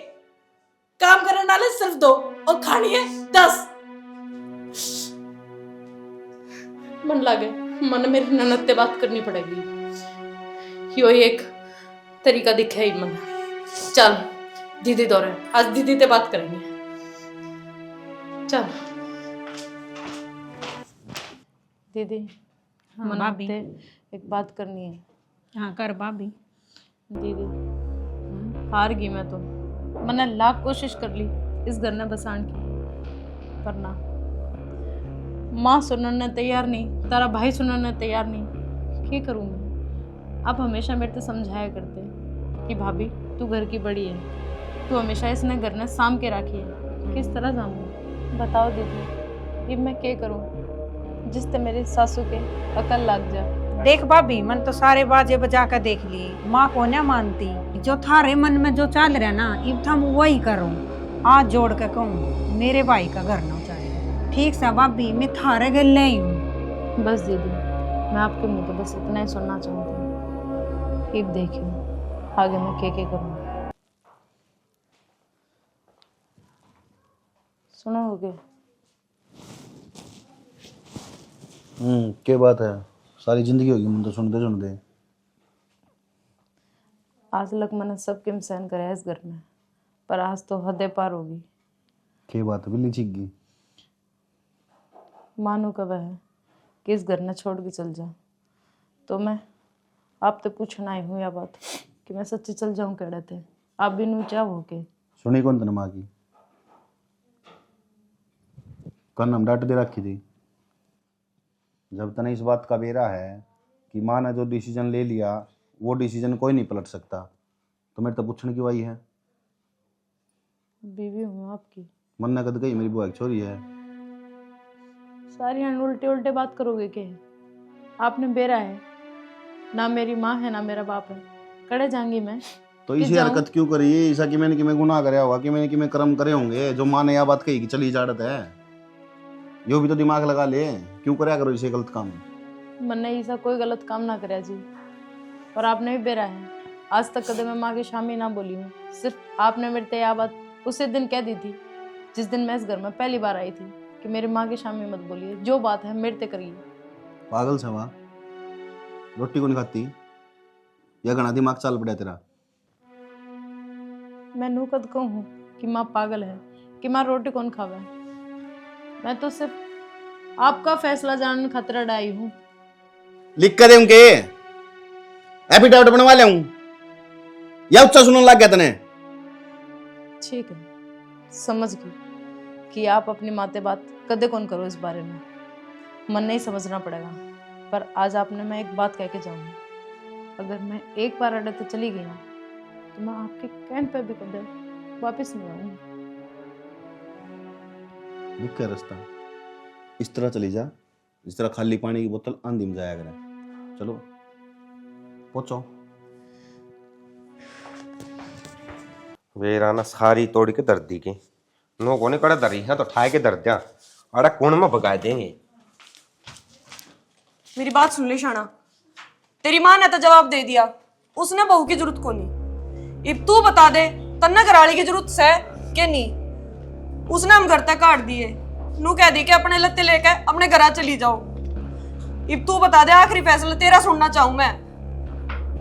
काम करने वाले सिर्फ 2 और खानी है 10। मन लागे मन मेरी ननद से बात करनी पड़ेगी। यो एक तरीका दिखे ही मन। चल दीदी दौरे आज दीदी से बात करेंगे। चल दीदी हाँ, भाभी एक बात करनी है। हाँ कर भाभी। दीदी हार गई मैं तो। मैंने लाख कोशिश कर ली इस घर में बसाने की पर ना माँ सुनने तैयार नहीं, तारा भाई सुनने तैयार नहीं। क्या करूँ मैं? आप हमेशा मेरे से समझाया करते कि भाभी तू घर की बड़ी है, तू हमेशा इसने घर में साम के रखी है। किस तरह जाऊँ बताओ दीदी? ये मैं क्या करूँ जिससे मेरी सासू के अकल लग जा। देख भाभी मन तो सारे बाजे बजा कर देख ली, माँ को ना मानती। जो थारे मन में जो चल रहा ना इब थम वही करो। आज जोड़ के कहूँ मेरे भाई का घर ना चाहिए। ठीक सा भाभी मैं थारे घर ले हूँ। बस दीदी मैं आपके मुंह तो बस इतना ही सुनना चाहती हूँ। अब देखियो आगे मैं क्या करूँ। सुनोगे? क्या बात है? सारी जिंदगी होगी मुझे तो सुनते सुनते। आज लग मैंने सब किम सहन करे इस घर में, पर आज तो हदे पार होगी। क्या बात है? बिल्ली चीख गई। मानो कब है कि इस घर ने छोड़ के चल जाऊं तो मैं आप तो पूछना आई हूँ या बात कि मैं सच्ची चल जाऊं कह थे आप भी नू चाहो के। सुनी कौन तेने माँ की? कल हम डांट दे रखी थी। जब तक इस बात का बेरा है कि माँ ने जो डिसीजन ले लिया वो डिसीजन कोई नहीं पलट सकता, तो मेरे तो पूछने की वही है। बीवी हूँ आपकी। मन न कद गई मेरी बुआ की छोरी है। सारी हन उल्टे उल्टे बात करोगे के? आपने बेरा है ना, मेरी माँ है ना मेरा बाप है, कड़े जाऊंगी मैं। तो इसी हरकत क्यों करी? ऐसा कि मैंने कि मैं गुनाह कराया होगा, कि मैंने कि मैं कर्म करे होंगे जो माँ ने यह बात कही कि चली जाड़त है। यो भी तो दिमाग लगा ले, क्यों कराया करो इसे गलत काम? मैंने ऐसा कोई गलत काम ना कराया जी, और आपने भी बेरा है। आज तक कदम मैं माँ की शामी ना बोली हूँ। सिर्फ आपने मेरे से यह बात उसी दिन कह दी थी जिस दिन मैं इस घर में पहली बार आई थी कि मेरी माँ की शामी मत बोलिए, जो बात है मेरे से करिए। पागल से वहाँ रोटी को नहीं खाती? या घना दिमाग चल पड़ा तेरा? मैं नू कद कहूँ कि माँ पागल है कि माँ रोटी कौन खावे। मैं तो सिर्फ आपका फैसला जानने खतरा डाई हूँ। लिख कर दे उनके एफिडेविट बनवा ले हूं या उच्चा सुनने लग गया तने? ठीक है, समझ गई कि आप अपनी माते बात कदे कौन करो इस बारे में। मन नहीं समझना पड़ेगा, पर आज आपने मैं एक बात कह के जाऊंगी। अगर मैं एक बार अड्डे तो चली गई ना तो मैं आपके कहने पे भी कदे वापस नहीं आऊंगी। लिख कर रास्ता इस तरह चली जा जिस तरह खाली पानी की बोतल आंधी में जाया करे। चलो पहुंचो। वेरा ना सारी तोड़ के दर्द दी के नो कोने कड़ा दरी है तो ठाए के दर्द दिया अड़ा कोण में भगा देंगे। मेरी बात सुन ले शाना, तेरी माँ ने तो जवाब दे दिया, उसने बहू की जरूरत को नहीं। अब तू बता दे तन्ना घराली की जरूरत है के नहीं? उसने हम घर तक काट दिए, नू कह दी कि अपने लत्ते लेके अपने घर चली जाओ। अब तू बता दे, आखिरी फैसला तेरा सुनना चाहूं मैं।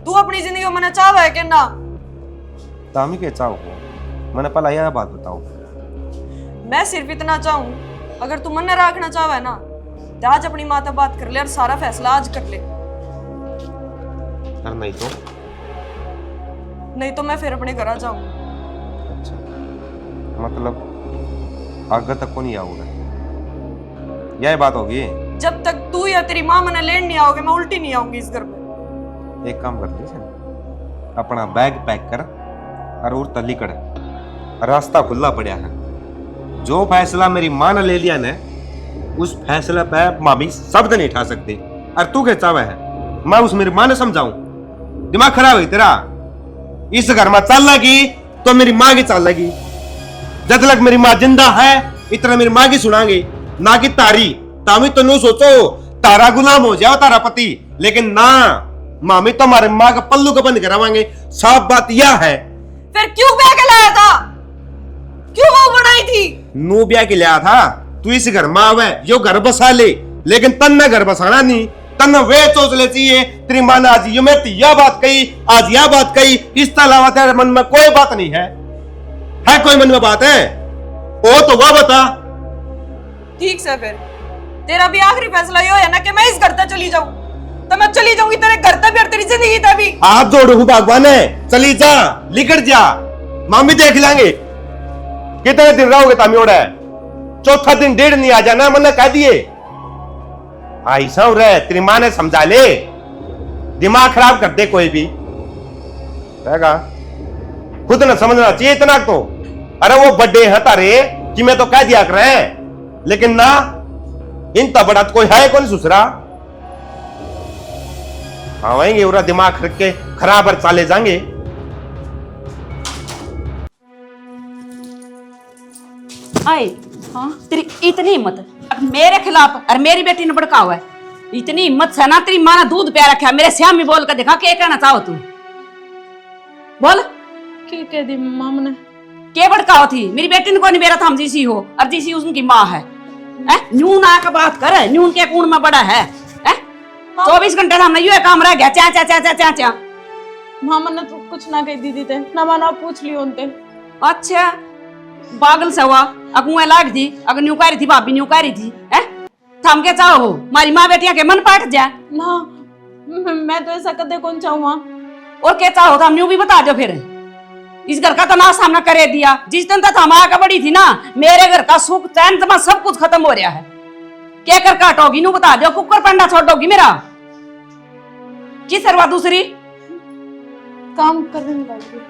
तू अपनी जिंदगी में मना चाह है कि ना? तामी के चाहो मैंने पहला यह बात बताओ। मैं सिर्फ इतना चाहूं, अगर तू मन रखना चाहे ना तो आज अपनी माँ से बात कर ले और सारा फैसला आज कर ले। और नहीं तो मैं फिर अपने घर आ जाऊंगी। अच्छा मतलब आगे तक को नहीं आओगे, यह बात होगी? जब तक तू या तेरी माँ मने लेन नहीं आओगे मैं उल्टी नहीं आऊंगी इस घर में। एक काम कर लीजिए, अपना बैग पैक कर और उड़ तली कर, रास्ता खुला पड़ा है। जो फैसला मेरी माँ ने ले लिया ना उस फैसले पे मामी शब्द नहीं उठा सकती। और तू क्या चाहे है मैं उस मेरी माँ ने समझाऊं? दिमाग खराब है तेरा? इस घर में चल लगी तो मेरी माँ की चल लगी। जब तक मेरी माँ जिंदा है इतना मेरी माँ की सुनांगे, ना कि तारी। तामी तो नू सोचो तारा गुलाम हो जाओ तारा पति, लेकिन ना मामी तो हमारे माँ का पल्लू का बंद करावांगे। साफ बात यह है। फिर क्यों ब्याह के लाया था? क्यों वो बनाई थी? नू ब्याह के लिया था, तू इस घर में आवे यो घर बसा ले, लेकिन तन्ने घर बसाना नहीं। तन्ने वे सोच ले चाहिए तेरी माँ ने आज यो मैं यह बात कही, आज यह बात कही, इस अलावा तेरे मन में कोई बात नहीं है? है कोई मन में बात है? ओ तो वह बता। ठीक से फिर तेरा भी आखिरी फैसला यो है ना कि मैं इस घर तक चली जाऊं, तो मैं चली जाऊंगी तेरे घर तक भी और तेरी जिंदगी तक भी। आप जोड़ू भगवान है, चली जा लिकट जा, मामी देख लेंगे। कितने दिन रहोगे तामियोड़ा? चौथा दिन डेढ़ नहीं आ जाना, मैंने कह दिए। ऐसा रहे तेरी माँ ने समझा ले, दिमाग खराब कर दे कोई भी रहेगा। खुद न समझना चाहिए इतना तो। अरे वो बड़े है तारे कि मैं तो कह दिया कर रहे हैं, लेकिन ना इन तबड़ा कोई है कौन सुसरा। आवेंगे पूरा दिमाग करके खराब और चाले जाएंगे। आए हाँ तेरी इतनी हिम्मत मेरे खिलाफ और मेरी बेटी ने भड़का हुआ है। इतनी हिम्मत है ना, तेरी माँ ने दूध प्या रखा है। मेरे श्याम में बोल कर देखा क्या कहना चाहो तुम? बोल क्या कह दी माम ने? के भड़काओ थी? मेरी बेटी ने को नहीं बेरा था हम जीसी हो और जीसी उनकी माँ है। न्यून आकर बात कर, न्यून के कूण में बड़ा है। 24 घंटे हमने यू काम रह गया चा चा चा चा चा चा। मामा ने तो कुछ ना कह दी थे ना, माना पूछ लियो उनते। अच्छा पागल से हुआ अकुए लाग थी, अगर न्यू कह रही थी भाभी न्यू कह रही थी है थम के चाहो हो मारी माँ बेटिया के मन पाट जाए ना। मैं तो ऐसा कदे कौन चाहूँगा। और क्या चाहो तो हम न्यू भी बता दो। फिर इस घर का तो नाश हमने करे दिया। जिस दिन तक हम आगे बढ़ी थी ना, मेरे घर का सुख चैन तमा सब कुछ खत्म हो रहा है। क्या कर काटोगी न्यू बता दो, कुकर पंडा छोड़ोगी मेरा की सरवा दूसरी काम करने लगी।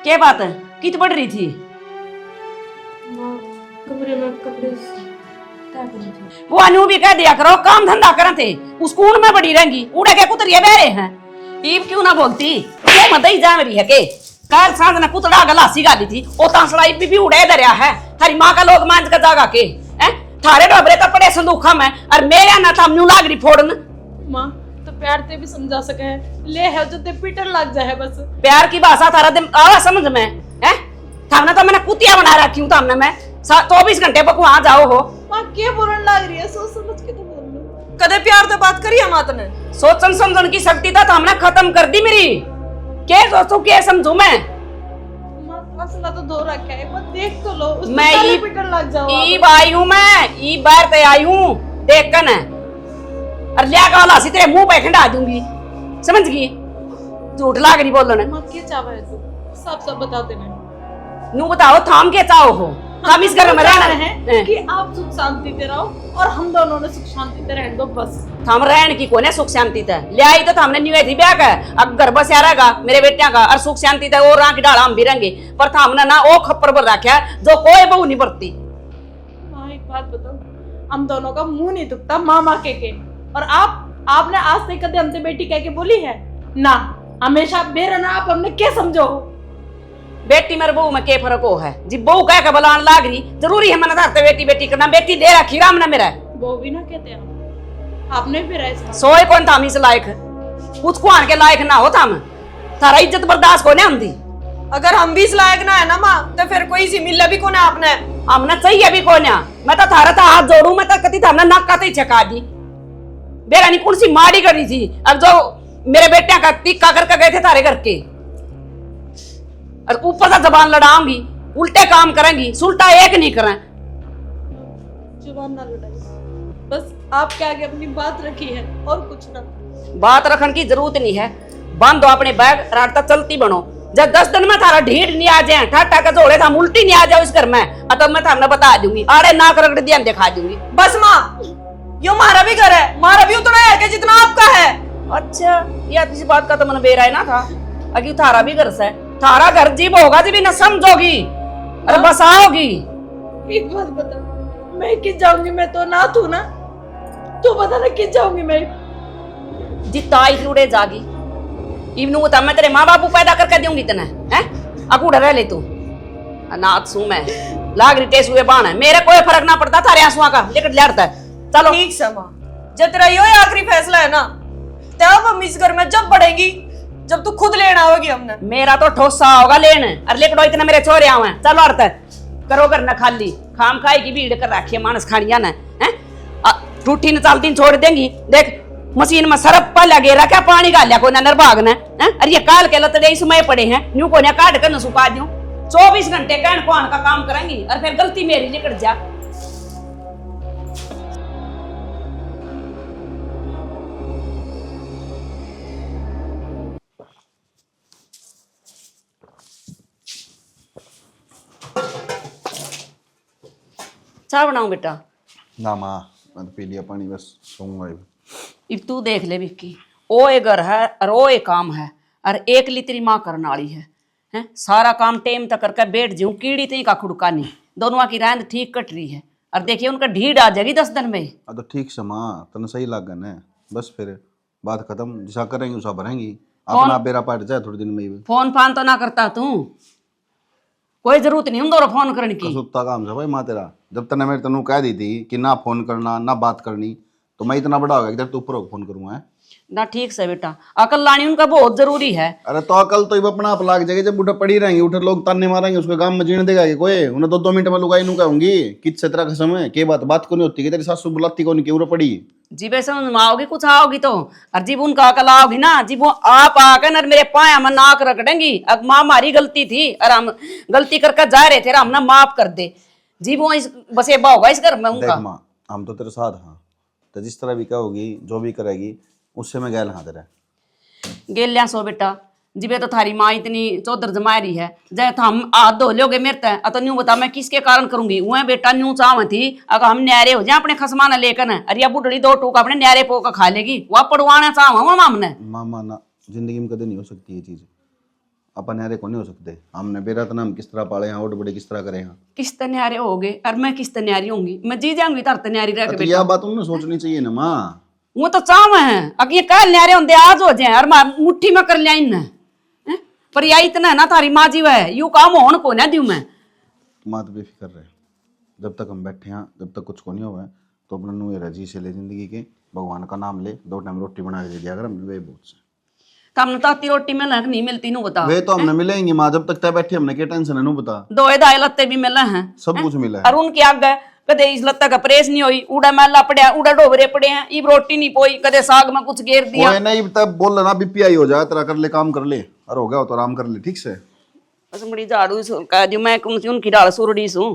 क्या बात है कित बढ़ रही थी? कमरे में कपड़े वो अनु भी कह दिया करो काम धंधा करते थे, उस कूड़ में बड़ी रहेंगी। उड़े के कुतरिया बहरे हैं, ईब क्यों ना बोलती? ये मत ही जा रही है के कल सांझ ने कुतड़ा गलासी गाली थी ओ तांसड़ा इब भी उड़े दरिया है। थारी माँ का लोग मांझ का जागा के हैं थारे डबरे तो पड़े संदूखा में और मेरे ना था न्यू लाग रही फोड़न। माँ तो प्यार ते भी समझा सके है, ले है जो ते पीटर लग जाए बस। प्यार की भाषा थारा दिन आवा समझ में है? थामने तो मैंने कुतिया बना रखी हूँ, थामने मैं 24 घंटे पर वहां जाओ हो। माँ क्या बोलने लग रही है? सोच समझ के तो बोल लो। कदे प्यार तो बात करी हम आतने सोचन समझन की शक्ति था तो हमने खत्म कर दी मेरी। के सोचू के समझू मैं? मसला तो दो रखा है, पर देख तो लो, उसको मैं सारे ई पिटन लग जाओ। ई आई हूँ, मैं ई बाहर पे आई हूँ देख कर और लिया का वाला तेरे मुंह पे खंडा दूंगी, समझ गई? झूठ लाग रही बोलने। माँ के चावा है तू, सब बताते नहीं। नू बताओ थाम के चाहो हो, हम इस घर में रहना है कि आप सुख शांति से रहो और हम दोनों ने सुख शांति से रहने दो बस। हम रहन की कोने सुख शांति थे ले आई तो हमने न्यू थी ब्याह का अब घर बस रहेगा मेरे बेटिया का और सुख शांति थे और राह की डाला हम भी रहेंगे पर हमने ना वो खप्पर पर रखा जो कोई बहू नहीं बरती। एक बात बताओ, हम दोनों का मुंह नहीं दुखता मामा के और आपने आज तक कदे हमसे बेटी कह के बोली है ना? हमेशा बेरा ना आप हमने क्या समझो? बेटी मेरे बहू में के फर्क हो है जी? बहू कह के बलान लाग रही जरूरी है मना धरते बेटी बेटी करना, बेटी दे रखी राम ना मेरा वो भी ना कहते हैं आपने फिर ऐसा सोए कौन था हम इस लायक कुछ को आने के लायक ना होता हम थारा इज्जत बर्दाश्त को हम दी। अगर हम भी इस लायक ना है ना माँ तो फिर कोई सी मिला भी कौन है आपने? हमने चाहिए भी कौन? मैं तो थारा था हाथ जोड़ू, मैं तो कती था हमने नाक काते चका दी बेरा नहीं कौन सी मारी करी थी। अब जो मेरे बेटिया का टिक्का करके गए थे तारे घर के और ऊपर से जबान लड़ाऊंगी, उल्टे काम करेंगी, सुलटा एक नहीं करें। जुबान ना लड़ाई, बस आपके आगे अपनी बात रखी है और कुछ ना। बात रखने की जरूरत नहीं है, बांध दो अपने बैग रात तक चलती बनो। जब 10 दिन में थारा ढीठ नहीं आ जाए ठाटा का जोड़े था उल्टी नहीं आ जाओ इस घर में तो मैं थामने बता दूंगी आड़े नाक रगड़ दिया दिखा दूंगी। बस माँ यो हमारा भी घर है, हमारा भी उतना है कि जितना आपका है। अच्छा या किसी बात का तो मन बेरा है ना था अभी थारा भी घर से थारा घर जीव होगा जी भी न समझोगी अरे बसाओगी। एक बात बता, मैं किस जाऊंगी? मैं तो ना तू ना तू बता ना किस जाऊंगी मैं? जितना उड़े जागी इवनू बता मैं तेरे माँ बापू पैदा करके दूंगी तना है अकूड़ा रह ले तू अनाथ सू मैं लाग रही टेस हुए बाण है मेरे कोई फर्क ना पड़ता थारे आंसुआ का लेकर लड़ता है। चलो ठीक है माँ, जब तेरा यो आखिरी फैसला है ना तब हम इस घर में जब बढ़ेंगी जब तू खुद लेना होगी हमने। मेरा तो ठोसा होगा लेन अरे लेकर इतने मेरे छोरे आवे चलो अड़ता करो कर न खाली खाम खाई की भीड़ कर रखी है मानस खानिया ने टूटी न चालती छोड़ देंगी। देख मशीन में सरफ पा गेरा क्या पानी गालिया को नर भाग ने अरे ये काल के लतड़े इसमें पड़े हैं न्यू को काट कर न सुखा दूं 24 घंटे कहन को का काम करेंगी और फिर गलती मेरी निकट जा। चाय बनाऊं बेटा? ना माँ मैं तो पी लिया पानी बस सोऊंगा। इब तू देख ले विक्की ओ एक घर है और ओ एक काम है और एक लितरी माँ करने वाली है हैं सारा काम टेम तक करके बैठ जाऊं कीड़ी तीन का खुड़का नहीं दोनों की रैंद ठीक कट रही है और देखिए उनका ढीठ आ जाएगी 10 दिन में। तो ठीक से माँ तने सही लागन है बस फिर बात खत्म जिसा करेंगे उसा भरेंगी अपना बेरा पाट जाए थोड़ी दिन में ही। फोन फान तो ना करता तू कोई जरूरत नहीं उन दोनों फोन करने की। कसुत्ता काम से भाई माँ तेरा जब तने मेरे तनु कह दी थी कि ना फोन करना ना बात करनी तो मैं इतना बड़ा हो गया कि तू ऊपर फोन करूंगा ना ठीक से बेटा अकल लानी उनका बहुत जरूरी है। अरे तो अकल तो अपना आप लाग जाएगी जब उठे पड़ी रहेंगे उठे लोग ताने मारेंगे उसके गांव में जीने देगा कि कोई उन्हें 2-2 मिनट में लुगाई नू कहूंगी किस तरह का समय के बात को नहीं होती कि तेरी सासू बुलाती को नहीं क्यों पड़ी जी वैसे समझ में आओगी कुछ आओगी तो और जीव उनका अकल आओगी ना जीव आप आकर न मेरे पाया में नाक रगड़ेंगी अब माँ हमारी गलती थी और हम गलती करके जा रहे थे हम ना माफ कर दे जी वो इस बसेबा होगा इस घर में उनका। देख माँ हम तो तेरे साथ हाँ तो जिस तरह भी कहोगी जो भी करेगी उससे मैं गैल हाँ तेरा गेलिया सो बेटा जिबे तो थारी माँ इतनी चौधर जमा रही है जय तो हम हाथ धो लोगे मेरे तय तो न्यू बता मैं किसके कारण करूंगी वह बेटा न्यू चाव थी अगर हम न्यारे हो जाए अपने खसमाना लेकर न अरे बुढ़ड़ी 2 टूक अपने न्यारे पो का खा लेगी वह पड़वाना चाव हमने मामा ना जिंदगी में कभी नहीं हो सकती ये चीज अपन न्यारे को नहीं हो सकते हमने बेरा तो हम किस तरह पाले यहाँ और बड़े किस तरह करे यहाँ किस न्यारे हो गए और मैं किस न्यारी होंगी मैं जी जाऊंगी तर न्यारी रह के यह बात उन्हें सोचनी चाहिए ना माँ वो तो चाव है अब ये कल न्यारे होंगे आज हो जाए और मुट्ठी में कर लिया इन पर या इतना ना थारी माँ जीव है यू काम होने को ना दू मैं। माँ तो बेफिक्र रहे जब तक हम बैठे हैं जब तक कुछ को नहीं हुआ है तो अपना नुए रजी से ले जिंदगी के भगवान का नाम ले 2 टाइम रोटी बना के दे दिया अगर हम वे बहुत से तो हमने ताती रोटी में लग नहीं मिलती नू बता वे तो हमने मिलेंगे माँ जब तक तय बैठे हमने क्या टेंशन है नू बता 2 दाल लत्ते भी मिले हैं सब कुछ मिला है और उनके आगे कदे इस लत्ता का प्रेस नहीं हुई, उड़ा मैला पड़या, उड़ा डोबरे पड़े हैं, इब रोटी नहीं पोई, कदे साग में कुछ घेर दिया। कोई नहीं, तब बोल लेना बीपीआई हो जाए तेरा, कर ले काम कर ले, और हो गया हो तो आराम कर ले, ठीक से। बस बड़ी झाड़ू कह दी मैं कौन सी उनकी डाल सुरड़ी सू,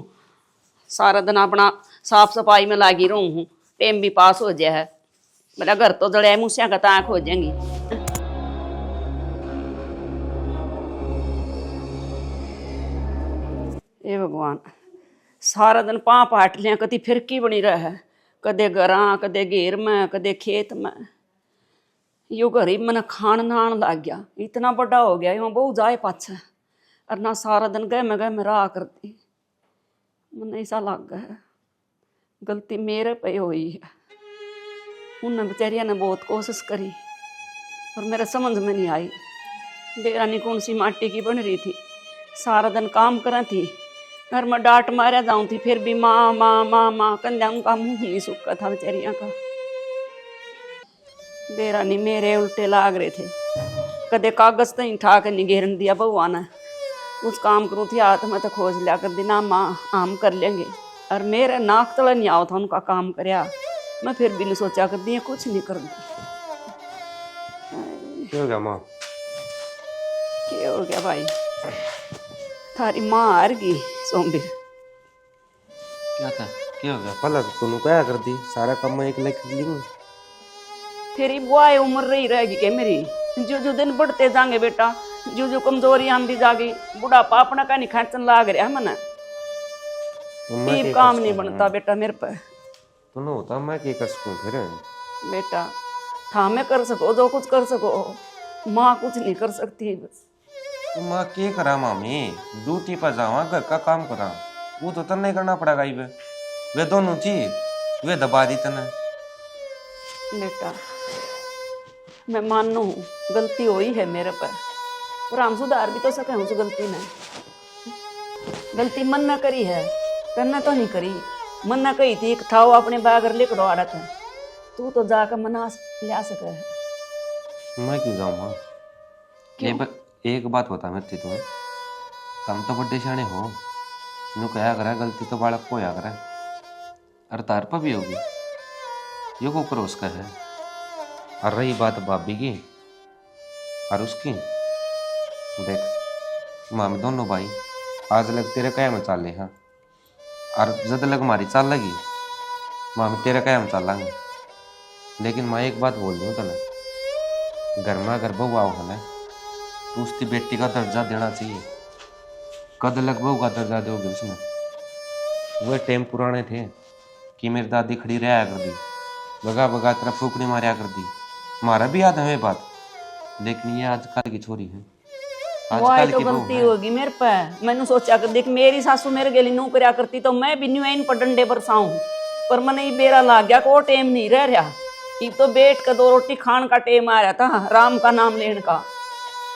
सारा दिन अपना साफ सफाई में लागी रहूं हूँ, टाइम भी पास हो जाए है, मेरा घर तो जड़े मूसिया का ताक हो जाएंगी। हे भगवान, सारा दिन पाँ पाट लिया, कदी फिरकी बनी रहा है, कदे घरा कदे घेर में कदे खेत में, यो घर ही मैंने खान नान लग गया, इतना बड़ा हो गया यो बहु जाए पाछे, और ना सारा दिन गए मैं राह करती, मैंने ऐसा लग गया है गलती मेरे पे हुई है। उन बेचारिया ने बहुत कोशिश करी और मेरे समझ में नहीं आई, बेरानी कौन सी माटी की बन रही थी, सारा दिन काम करा थी, घर में डांट मारा जाऊँ थी, फिर भी माँ माँ माँ माँ कंधा उनका मुंह नहीं सूखा था बेचारिया का। बेरानी मेरे उल्टे लाग रहे थे, कदे कागज तो ही ठा के नहीं घेरन दिया बहुआ ने, कुछ काम करूँ थी हाथ में तो खोज लिया कर देना माँ हम कर लेंगे, और मेरे नाक तले नहीं आओ था उनका काम करया, मैं फिर भी नहीं सोचा कर दिया, कुछ नहीं कर दी। क्या हो गया माँ? क्या हो गया भाई, थारी माँ हार गई सोमबीर। क्या था, क्या हो गया? पहला तो तूने क्या कर दी, सारा काम मैं एक लेकर ली, फिर वो आए उम्र रही रहेगी के मेरी, जो जो दिन बढ़ते जाएंगे बेटा, जो जो कमजोरी आंदी जागी, बुढ़ापा अपना का नहीं खर्चन लाग रहा मना, काम नहीं बनता बेटा मेरे पे। तो न होता मैं क्या कर सकूं फिर? बेटा था मैं कर सको जो कुछ कर सको, माँ कुछ नहीं कर सकती। तो माँ क्या करा मामी, ड्यूटी पर जावा घर का काम करा, वो तो तन्ने करना पड़ेगा ही वे दोनों चीज वे दबा दी तने। बेटा मैं मानू हूँ गलती हुई है मेरे पर, और हम सुधार भी तो सके उस गलती ने, गलती मन न करी है, करना तो नहीं करी, मन न कही थी थाओ अपने बागर लेकर आ रहा था, तू तो जाकर मना ले सके है। मैं क्यों जाऊँ माँ? एक बात बता मेरी तुम्हें, तुम तो बड़े सियाने हो, नु कहा करा गलती तो बालक को या करा, और तार पर भी होगी, यो को क्रॉस का है। और रही बात भाभी की और उसकी, देख मामी दोनों भाई आज लग तेरे क्या में चाले हैं, और जद लग हमारी चाल लगी मामी तेरे क्या में चाल लेंगे, लेकिन मैं एक बात बोल दूँ तने, घर में अगर बहू आओ है तो उसकी बेटी का दर्जा देना चाहिए, कद लग बहू का दर्जा दोगे उसमें? वह टाइम पुराने थे कि मेरी दादी खड़ी रहा कर दी, बगा बगा तरह फूकनी मारा कर दी, हमारा भी याद है बात, लेकिन ये आजकल की छोरी है, आजकल तो गलती होगी मेरे पे, मैंने सोचा कर देख मेरी सासू मेरे गेली नू करया करती तो मैं भी न्यू इन पर डंडे बरसाऊं, पर मैंने ये बेरा लाग गया को टेम नहीं रह रहा, ये तो बैठ के 2 रोटी खान का टेम आ रहा था, राम का नाम लेने का,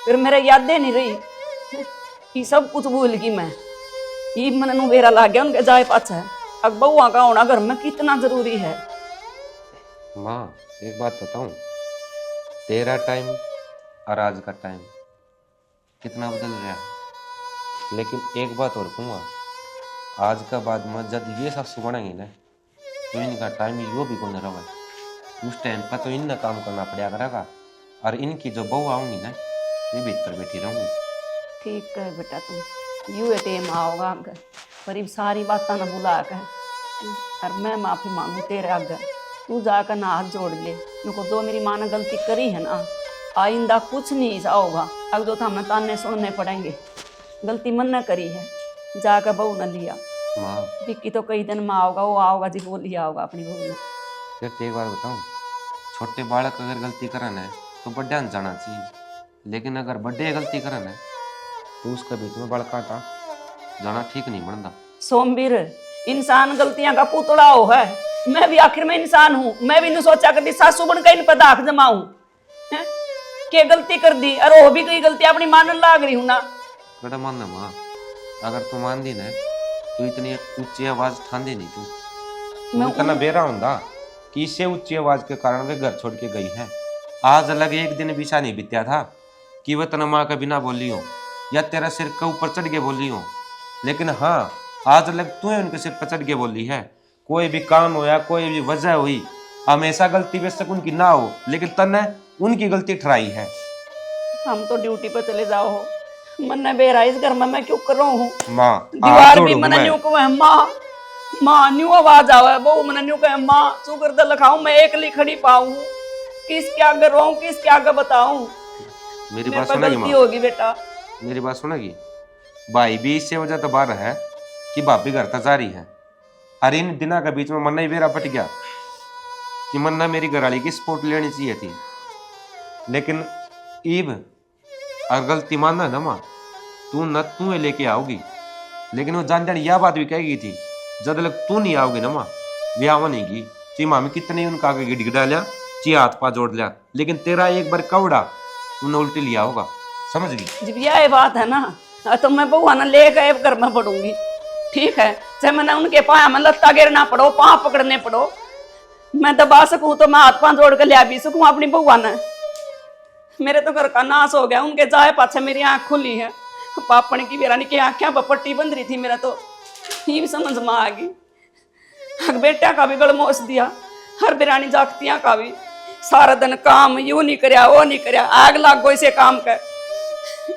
फिर मेरे यादें नहीं रही, ये सब कुछ भूल गई मैं, ये मैंने नू बेरा लाग गया उनके जाए पाछा है, अब बहुआ का होना घर में कितना जरूरी है। माँ एक बात बताऊं, तेरा टाइम और आज का टाइम कितना बदल रहा है, लेकिन एक बात और कहूँगा, आज का बाद में जब ये सासू बनेंगे ना तो इनका टाइम यो भी कौन रहा, उस टाइम पर तो इनका काम करना पड़ा करेगा, और इनकी जो बहू आऊंगी ना ये भीतर बैठी रहूंगी। ठीक है बेटा, तुम यू टाइम आओगा आगे, पर ये सारी बातें ना भुला कर, और मैं माफी मांगू तेरे आगे, तू जाकर ना हाथ जोड़ ले, नुको जो मेरी माँ ने गलती करी है ना आइंदा कुछ नहीं ऐसा होगा, अब जो तो हमें ताने सुनने पड़ेंगे, गलती मन ने करी है, जाकर बहू न लिया, माँ विक्की तो कई दिन में आओगा, वो आओगा जी वो लिया होगा अपनी बहू ने। फिर एक बार बताऊं, छोटे बालक अगर गलती करन है तो बड़े जाना चाहिए, लेकिन अगर बड़े गलती करन है तो उसके बीच में बड़का था जाना ठीक नहीं बनता। सोमवीर इंसान गलतियां का पुतला हो है, मैं भी आखिर में इंसान हूँ, मैं भी नहीं सोचा करती सासू बन के इन पर दाख जमाऊं, क्या गलती कर दी, और वो भी कोई गलती अपनी मानन लाग रही हूं ना। बड़ा मानना माँ, अगर तू मान दी ना तो इतनी ऊंची आवाज ठांदी नहीं तू, मैं इतना बेरा होंदा कि इससे ऊंची आवाज के कारण वे घर छोड़ के गई है। आज अलग एक दिन भी नहीं बीत्या था कि वह तना माँ का बिना बोली हो या तेरा सिर के ऊपर चढ़ के बोली हो, लेकिन हाँ आज अलग तू उनके सिर पर चढ़ के बोली है कोई भी काम होया, कोई भी वजह हुई, हमेशा गलती बेशक उनकी ना हो, लेकिन तन्ने उनकी गलती ठहराई है। हम तो ड्यूटी पर चले जाओ हो, मन बेरा इस घर में मैं क्यों कर रहा हूँ। माँ दीवार भी मन न्यू को माँ माँ न्यू आवाज आवे, वो मन न्यू कहे माँ शुक्र तो लखाऊं मैं एकली खड़ी पाऊं, किसके आगे रोऊं किसके आगे बताऊं। मेरी मेरे बात पर सुनेगी गलती माँ, होगी बेटा। मेरी बात सुनेगी। भाई भी इससे वजह तो बार है कि भाभी घर तक जा रही है। हर इन दिनों के बीच में मन्ना ही बेरा पट गया कि मन्ना मेरी घरवाली की सपोर्ट लेनी चाहिए थी, लेकिन ईब अगर गलती मानना ना माँ, तू लेके आओगी, लेकिन वो जान यह बात भी कहेगी थी जब तक तू नहीं आओगी ना माँ, ब्याह नहीं की ची मामी कितने उनका आगे गिड़ डालिया, ची हाथ पा जोड़ लिया, लेकिन तेरा एक बार कवड़ा उन्हें उल्टी लिया होगा, समझ गई। जब यह बात है ना तो मैं बउआ ना ले गए घर में पढ़ूंगी, ठीक है। चाहे मैंने उनके पाया में लत्ता गिरना पड़ो, पाँव पकड़ने पड़ो, मैं दबा सकूं तो मैं हाथ पाँव जोड़ कर लिया भी सकूं अपनी बउआ ने। मेरे तो घर का नाश हो गया, उनके जाए पाछे मेरी आंख खुली है। पापड़ की बेरानी की आंखें पट्टी बंद रही थी, मेरा तो ये भी समझ में आ गई। बेटा का भी गलमोस दिया, हर बेरानी जागतियां का भी सारा दिन काम यूं नहीं करया वो नहीं करया, आग लाग गो इसे काम कर।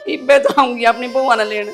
इब्बे तो आऊंगी अपनी बुआ ने लेने।